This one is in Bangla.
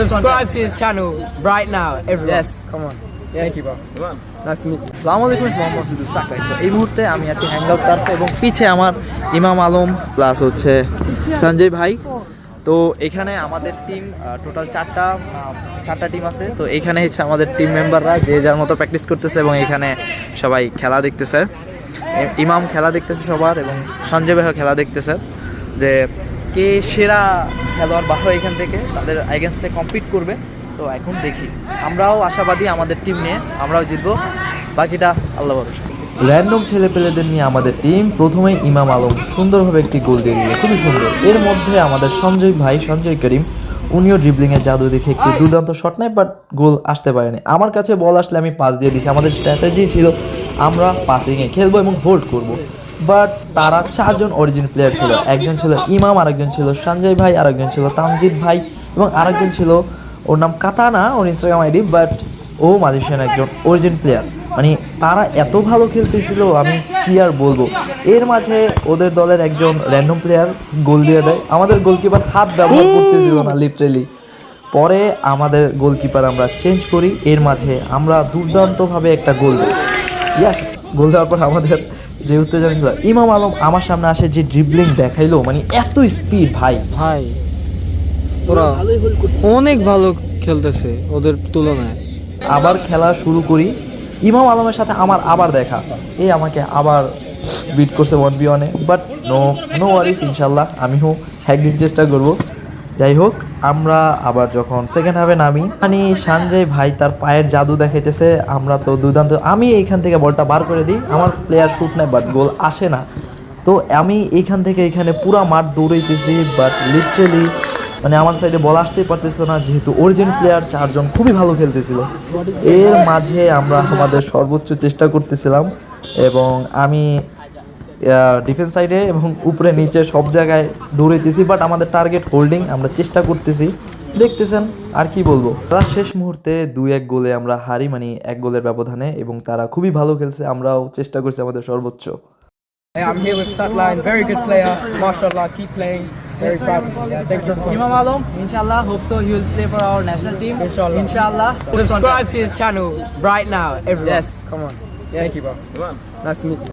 Subscribe to his channel right now, everyone. Yes. Come on. Thank you, bro. Nice to meet you. আসসালামু আলাইকুম, মোহাম্মদ সুদু সাকাই। তো এই মুহূর্তে আমি আছি হ্যাংআউট টার্ফে এবং পিছে আমার ইমাম আলম প্লাস হচ্ছে সঞ্জয় ভাই। তো এখানে আমাদের টিম টোটাল চারটা টিম আছে। তো এখানে হচ্ছে আমাদের টিম মেম্বাররা যে যার মতো প্র্যাকটিস করতেছে এবং এখানে সবাই খেলা দেখতেছে। ইমাম খেলা দেখতেছে সবার এবং সঞ্জয় ভাইও খেলা দেখতেছে যে কে সেরা খেলোয়াড় বাহ এখান থেকে তাদের এগেনস্টে কম্পিট করবে। তো এখন দেখি, আমরাও আশাবাদী আমাদের টিম নিয়ে, আমরাও জিতবো, বাকিটা আল্লাহ ভরসা। র্যান্ডম ছেলেপেলেদের নিয়ে আমাদের টিম প্রথমেই ইমাম আলম সুন্দরভাবে একটি গোল দিয়ে দিল, খুবই সুন্দর। এর মধ্যে আমাদের সঞ্জয় ভাই, সঞ্জয় করিম, উনিও ড্রিবলিংয়ের জাদু দেখে একটি দুর্দান্ত শট নেয়, বাট গোল আসতে পারেনি। আমার কাছে বল আসলে আমি পাস দিয়ে দিয়েছি। আমাদের স্ট্র্যাটেজি ছিল আমরা পাসিংয়ে খেলবো এবং হোল্ড করব, বাট তারা চারজন অরিজিন প্লেয়ার ছিল। একজন ছিল ইমাম, আরেকজন ছিল সঞ্জয় ভাই, আরেকজন ছিল তামজিদ ভাই এবং আরেকজন ছিল, ওর নাম কাতানা, ওর ইনস্টাগ্রাম আইডি, বাট ও মালয়েশিয়ান একজন অরিজিন প্লেয়ার। মানে তারা এত ভালো খেলতেছিল, আমি কি আর বলবো। এর মাঝে ওদের দলের একজন র্যান্ডম প্লেয়ার গোল দিয়ে দেয়। আমাদের গোলকিপার হাত ব্যবহার করতেছিল না, লিটারেলি। পরে আমাদের গোলকিপার আমরা চেঞ্জ করি। এর মাঝে আমরা দুর্দান্তভাবে একটা গোল দিই। ইয়াস, গোল দেওয়ার পর আমাদের যে উত্তেজনা ছিল, ইমাম আলম আমার সামনে আসে যে ড্রিবলিং দেখাইলো, মানে এত স্পিড ভাই। ওরা অনেক ভালো খেলতেছে ওদের তুলনায়। আবার খেলা শুরু করি। ইমাম আলমের সাথে আমার আবার দেখা, আমাকে আবার বিট করছে 1v1-এ, বাট নো ওয়ারিস, ইনশাল্লাহ আমিও একদিন চেষ্টা করব। যাই হোক, আমরা আবার যখন সেকেন্ড হাফে নামি, মানে সঞ্জয় ভাই তার পায়ের জাদু দেখাইতেছে। আমরা তো দুর্দান্ত, আমি এইখান থেকে বলটা বার করে দিই, আমার প্লেয়ার শুট নেয় বাট গোল আসে না। তো আমি এইখান থেকে এখানে পুরা মাঠ দৌড়াইতেছি, বাট লিটারেলি মানে আমার সাইডে বল আসতেই পারতেছিল না, যেহেতু অরিজিন প্লেয়ার চারজন খুবই ভালো খেলতেছিল। এর মাঝে আমরা আমাদের সর্বোচ্চ চেষ্টা করতেছিলাম এবং আমি ডিফেন্স সাইডে এবং উপরে নিচে সব জায়গায় দৌড়াইতেছি, বাট আমাদের টার্গেট হোল্ডিং, আমরা চেষ্টা করতেছি, দেখতেছেন আর কি বলবো। তারা শেষ মুহূর্তে 2-1 গোলে আমরা হারি, মানে 1 গোলের ব্যবধানে, এবং তারা খুবই ভালো খেলছে, আমরাও চেষ্টা করছি আমাদের সর্বোচ্চ। I'm here with Satline, very good player. MashaAllah, keep playing. Very proud of you. Yeah, thanks for coming. Imam Alam, inshallah, hope so he will play for our national team. Inshallah. Subscribe to his channel right now, everyone. Yes. Come on. Thank you, bro. Nice to meet you.